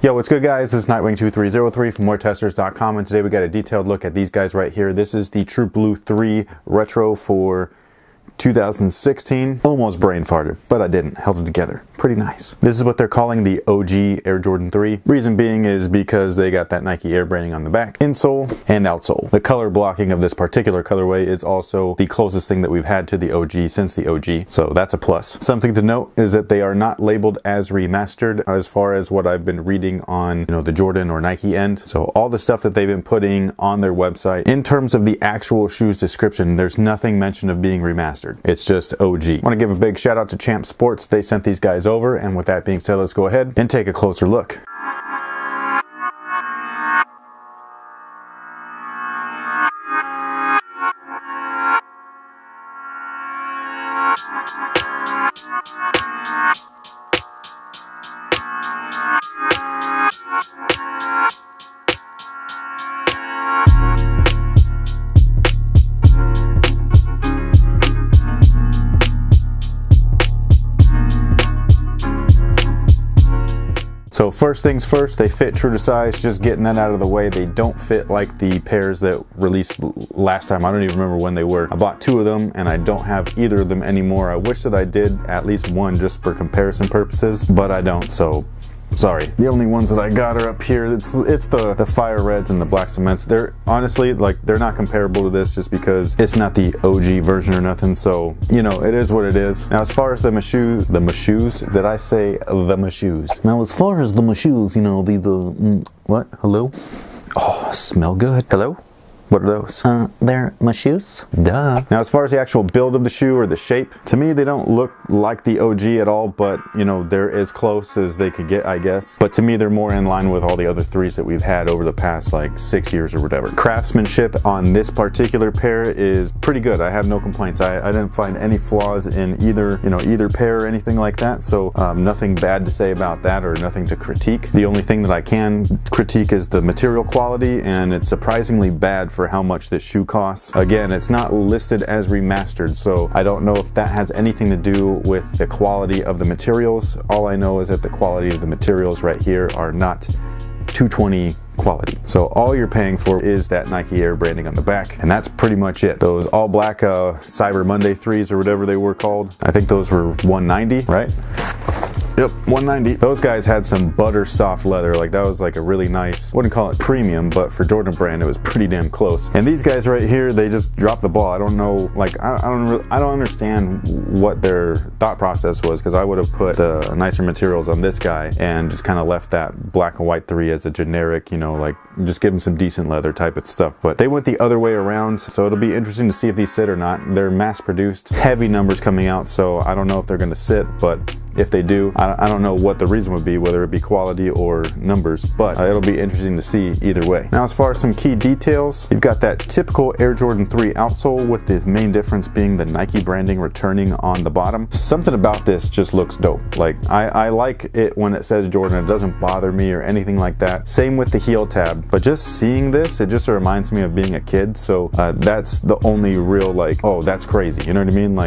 Yo, what's good guys? This is Nightwing2303 from WarTesters.com, and today we got a detailed look at these guys right here. This is the True Blue 3 Retro for 2016. Almost brain farted, but I didn't. Held it together. Pretty nice. This is what they're calling the OG Air Jordan 3. Reason being is because they got that Nike Air branding on the back, insole and outsole. The color blocking of this particular colorway is also the closest thing that we've had to the OG since the OG, so that's a plus. Something to note is that they are not labeled as remastered as far as what I've been reading on, the Jordan or Nike end. So all the stuff that they've been putting on their website, in terms of the actual shoes description, there's nothing mentioned of being remastered. It's just OG. I want to give a big shout out to Champ Sports. They sent these guys over, and with that being said, let's go ahead and take a closer look. So first things first, they fit true to size. Just getting that out of the way. They don't fit like the pairs that released last time. I don't even remember when they were. I bought 2 of them and I don't have either of them anymore. I wish that I did at least one just for comparison purposes, but I don't, so sorry. The only ones that I got are up here. It's the fire reds and the black cements. They're honestly, they're not comparable to this just because it's not the OG version or nothing, so it is what it is. Now as far as the mashoes, did I say the mashoes? Now as far as the mashoes, what? Hello? Oh, smell good. Hello? What are those? They're my shoes. Duh. Now as far as the actual build of the shoe or the shape, to me they don't look like the OG at all, but they're as close as they could get, I guess. But to me they're more in line with all the other 3s that we've had over the past like 6 years or whatever. Craftsmanship on this particular pair is pretty good. I have no complaints. I didn't find any flaws in either pair or anything like that, so nothing bad to say about that or nothing to critique. The only thing that I can critique is the material quality, and it's surprisingly bad for how much this shoe costs. Again, it's not listed as remastered, so I don't know if that has anything to do with the quality of the materials. All I know is that the quality of the materials right here are not 220 quality. So all you're paying for is that Nike Air branding on the back, and that's pretty much it. Those all black Cyber Monday 3s or whatever they were called, I think those were $190, right? Yep, $190. Those guys had some butter soft leather. That was like a really nice, wouldn't call it premium, but for Jordan brand it was pretty damn close. And these guys right here, they just dropped the ball. I don't know, I don't understand what their thought process was, because I would have put the nicer materials on this guy and just kind of left that black and white 3 as a generic, just give them some decent leather type of stuff. But they went the other way around, so it'll be interesting to see if these sit or not. They're mass produced, heavy numbers coming out, so I don't know if they're gonna sit, but if they do, I don't know what the reason would be, whether it be quality or numbers, but it'll be interesting to see either way. Now as far as some key details, you've got that typical Air Jordan 3 outsole, with the main difference being the Nike branding returning on the bottom. Something about this just looks dope. I like it when it says Jordan. It doesn't bother me or anything like that. Same with the heel tab, but just seeing this, it just reminds me of being a kid, so that's the only real oh, that's crazy, you know what I mean?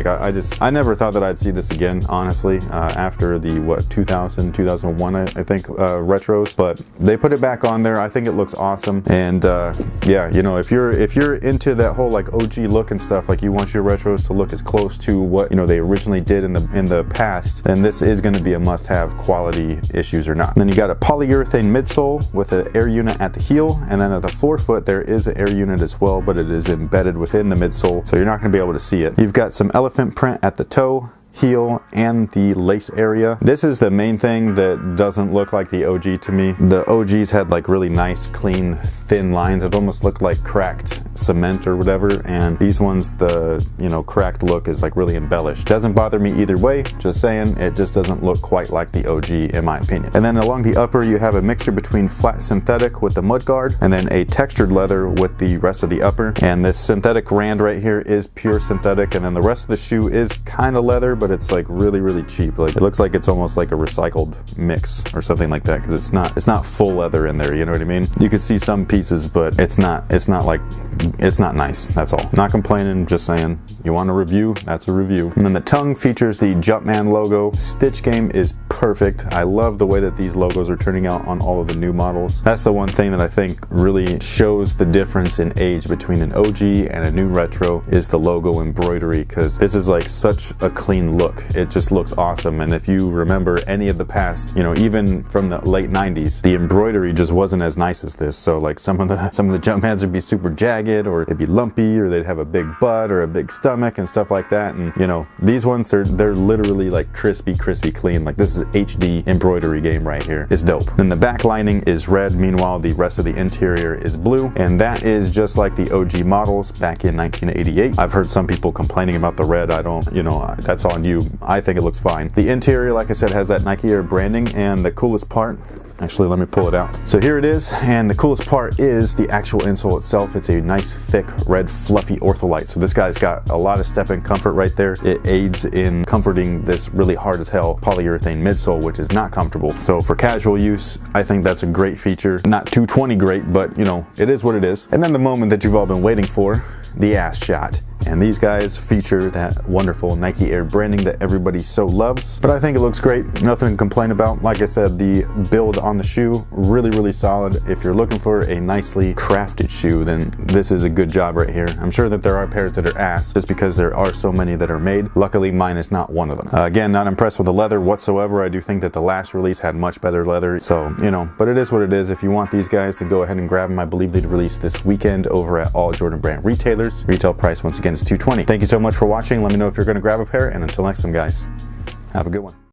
I never thought that I'd see this again, honestly, after the 2001 I think retros, but they put it back on there. I think it looks awesome, and yeah, if you're into that whole OG look and stuff, you want your retros to look as close to what they originally did in the past, then this is going to be a must-have, quality issues or not. And then you got a polyurethane midsole with an air unit at the heel, and then at the forefoot there is an air unit as well, but it is embedded within the midsole, so you're not going to be able to see it. You've got some elephant print at the toe, heel, and the lace area. This is the main thing that doesn't look like the OG to me. The OGs had really nice, clean, thin lines. It almost looked like cracked cement or whatever, and these ones, the cracked look is really embellished. Doesn't bother me either way, just saying, it just doesn't look quite like the OG in my opinion. And then along the upper you have a mixture between flat synthetic with the mud guard, and then a textured leather with the rest of the upper. And this synthetic rand right here is pure synthetic, and then the rest of the shoe is kind of leather, but it's really cheap. It looks like it's almost like a recycled mix or something like that, because it's not full leather in there, you know what I mean? You could see some pieces, but it's not nice, that's all. Not complaining, just saying, You want a review? That's a review. And then the tongue features the Jumpman logo. Stitch game is perfect. I love the way that these logos are turning out on all of the new models. That's the one thing that I think really shows the difference in age between an OG and a new retro is the logo embroidery, because this is like such a clean look. It just looks awesome. And if you remember any of the past, you know, even from the late 90s, the embroidery just wasn't as nice as this. So like some of the Jumpmans would be super jagged, or they'd be lumpy, or they'd have a big butt or a big stomach and stuff like that. And you know, these ones, they're literally like crispy clean. Like this is HD embroidery game right here. It's dope. Then the back lining is red, meanwhile the rest of the interior is blue, and that is just like the OG models back in 1988. I've heard some people complaining about the red. I don't, you know, that's on you. I think it looks fine. The interior, like I said, has that Nike Air branding, and the coolest part, actually, let me pull it out. So here it is, and the coolest part is the actual insole itself. It's a nice, thick, red, fluffy Ortholite. So this guy's got a lot of step-in comfort right there. It aids in comforting this really hard as hell polyurethane midsole, which is not comfortable. So for casual use, I think that's a great feature. Not 220 great, but you know, it is what it is. And then the moment that you've all been waiting for, the ass shot. And these guys feature that wonderful Nike Air branding that everybody so loves. But I think it looks great. Nothing to complain about. Like I said, the build on the shoe, really solid. If you're looking for a nicely crafted shoe, then this is a good job right here. I'm sure that there are pairs that are ass, just because there are so many that are made. Luckily, mine is not one of them. Again, not impressed with the leather whatsoever. I do think that the last release had much better leather. So, you know, but it is what it is. If you want these guys, to go ahead and grab them. I believe they'd release this weekend over at all Jordan Brand retailers. Retail price, once again, is $220. Thank you so much for watching. Let me know if you're going to grab a pair, and until next time, guys, have a good one.